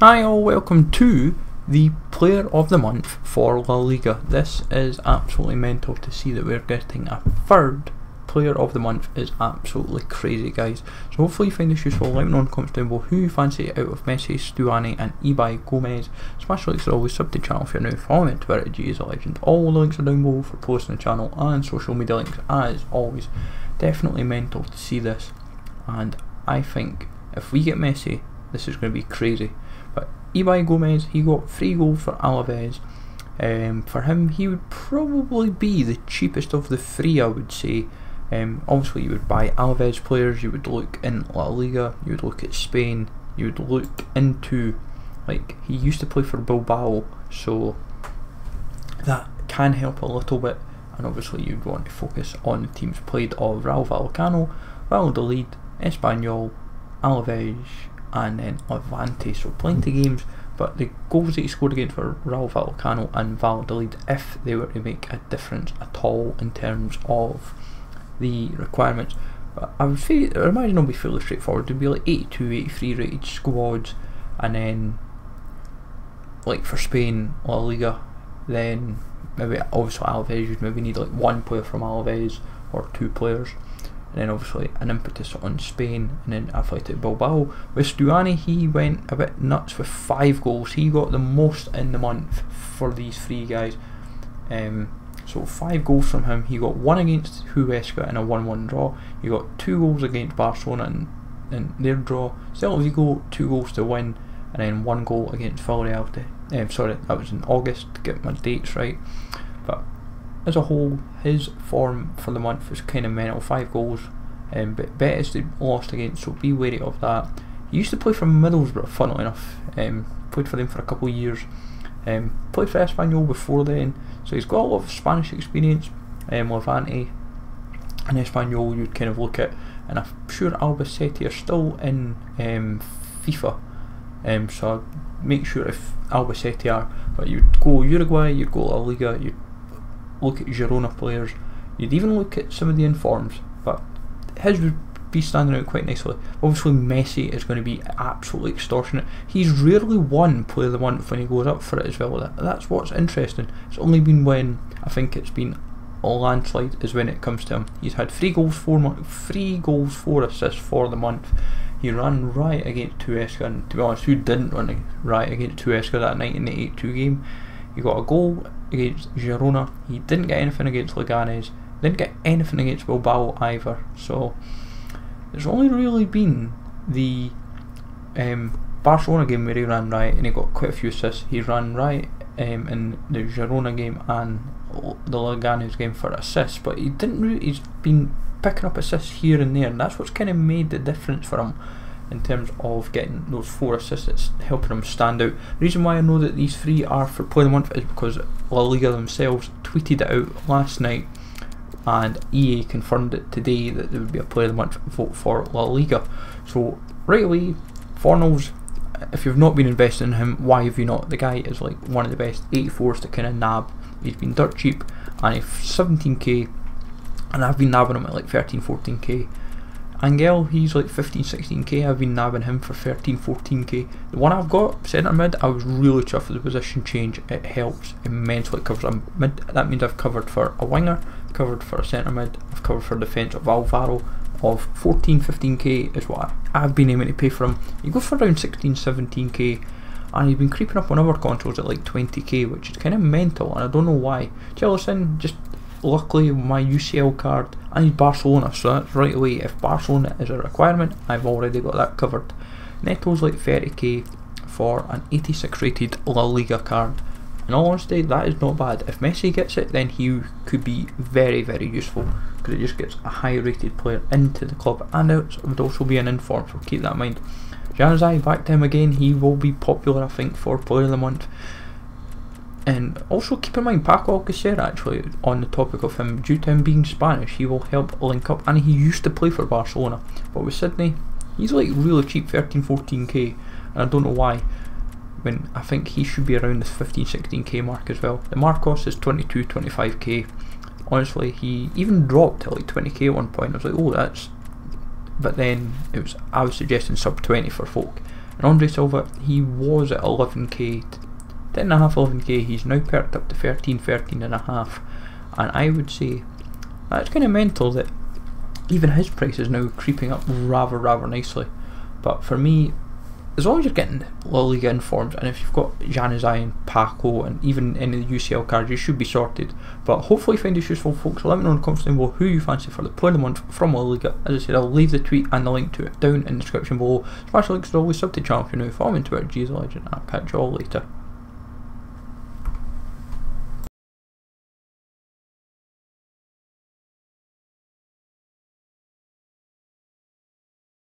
Hi all, welcome to the Player of the Month for La Liga. This is absolutely mental to see that we're getting a third Player of the Month. Is absolutely crazy, guys. So hopefully you find this useful. Let me know in the comments down below who you fancy out of Messi, Stuani and Gomez. Smash likes are always, sub to the channel if you're new, follow me on Twitter, G is a legend. All the links are down below for posting the channel and social media links as always. Definitely mental to see this, and I think if we get Messi, this is going to be crazy. But Gomez, he got 3 goals for Alaves. For him, he would probably be the cheapest of the 3, I would say. Obviously you would buy Alaves players, you would look in La Liga, you would look at Spain, you would look into, like, he used to play for Bilbao, so that can help a little bit. And obviously you'd want to focus on the teams played of Rayo Vallecano, Valladolid, Espanyol, Alaves and then Levante, so plenty of games. But the goals that he scored against for Rayo Vallecano and Valladolid, if they were to make a difference at all in terms of the requirements, but I would say, I imagine it'll be fairly straightforward. It'd be like 82, 83 rated squads, and then like for Spain, La Liga, then maybe obviously Alaves, you'd maybe need like 1 player from Alaves or 2 players, and then obviously an impetus on Spain, and then Athletic Bilbao. With Stuani, he went a bit nuts with 5 goals. He got the most in the month for these 3 guys. So 5 goals from him. He got 1 against Huesca in a 1-1 draw. He got 2 goals against Barcelona in their draw. Celta Vigo, 2 goals to win, and then 1 goal against Villarreal. Sorry, that was in August, to get my dates right. But as a whole, his form for the month was kind of mental. 5 goals, but Betis they lost against, so be wary of that. He used to play for Middlesbrough, funnily enough. Played for them for a couple of years. Played for Espanyol before then, so he's got a lot of Spanish experience. Levante and Espanyol you'd kind of look at, and I'm sure Albacete are still in FIFA, so make sure if Albacete are, but you'd go Uruguay, you'd go La Liga, you'd look at Girona players, you'd even look at some of the informs, but his would be standing out quite nicely. Obviously Messi is going to be absolutely extortionate. He's rarely won Player of the Month when he goes up for it as well. That's what's interesting. It's only been when I think it's been a landslide is when it comes to him. He's had 3 goals, 4 assists for the month. He ran riot against Huesca, and to be honest, who didn't run riot against Huesca that night in the 8-2 game? He got a goal against Girona. He didn't get anything against Leganés, didn't get anything against Bilbao either. So there's only really been the Barcelona game where he ran riot and he got quite a few assists. He ran riot in the Girona game and the Leganés game for assists, but he didn't really, he's been picking up assists here and there, and that's what's kind of made the difference for him in terms of getting those 4 assists. It's helping him stand out. The reason why I know that these 3 are for Player of the Month is because La Liga themselves tweeted it out last night, and EA confirmed it today that there would be a Player of the Month vote for La Liga. So right away, Fornals, if you've not been investing in him, why have you not? The guy is like one of the best 84s to kind of nab. He's been dirt cheap, and he's 17k, and I've been nabbing him at like 13-14k. Angel, he's like 15-16k, I've been nabbing him for 13-14k. The one I've got, centre mid, I was really chuffed with the position change. It helps immensely. It covers a mid, that means I've covered for a winger, covered for a centre mid, I've covered for defence of Alvaro. Of 14-15k is what I've been aiming to pay for him. You go for around 16-17k, and he's been creeping up on other consoles at like 20k, which is kind of mental, and I don't know why. Chelsea, just luckily my UCL card, and he's Barcelona, so that's right away. If Barcelona is a requirement, I've already got that covered. Neto's like 30k for an 86 rated La Liga card. In all honesty, that is not bad. If Messi gets it, then he could be very, very useful, because it just gets a high rated player into the club, and it would also be an inform, so keep that in mind. Januzaj, back to him again, he will be popular I think for Player of the Month. And also keep in mind Paco Alcacer, actually, on the topic of him, due to him being Spanish, he will help link up, and he used to play for Barcelona, but with Sydney, he's like really cheap, 13-14k, and I don't know why. When I think he should be around this 15-16k mark as well. The Marcos is 22-25k. Honestly, he even dropped to like 20k at one point. I was like, oh, that's, but then I was suggesting sub 20 for folk, And Andre Silva, he was at 11k, 10.5, 11k. He's now perked up to 13, 13.5, and I would say that's kind of mental that even his price is now creeping up rather nicely. But for me, as long as you're getting La Liga informed, and if you've got Januzaj and Paco and even any of the UCL cards, you should be sorted. But hopefully you find this useful, folks. Let me know in the comments below who you fancy for the Player of the Month from La Liga. As I said, I'll leave the tweet and the link to it down in the description below. Smash the links as always, sub to the channel if you're new, follow me on Twitter, GZLegend, and I'll catch you all later.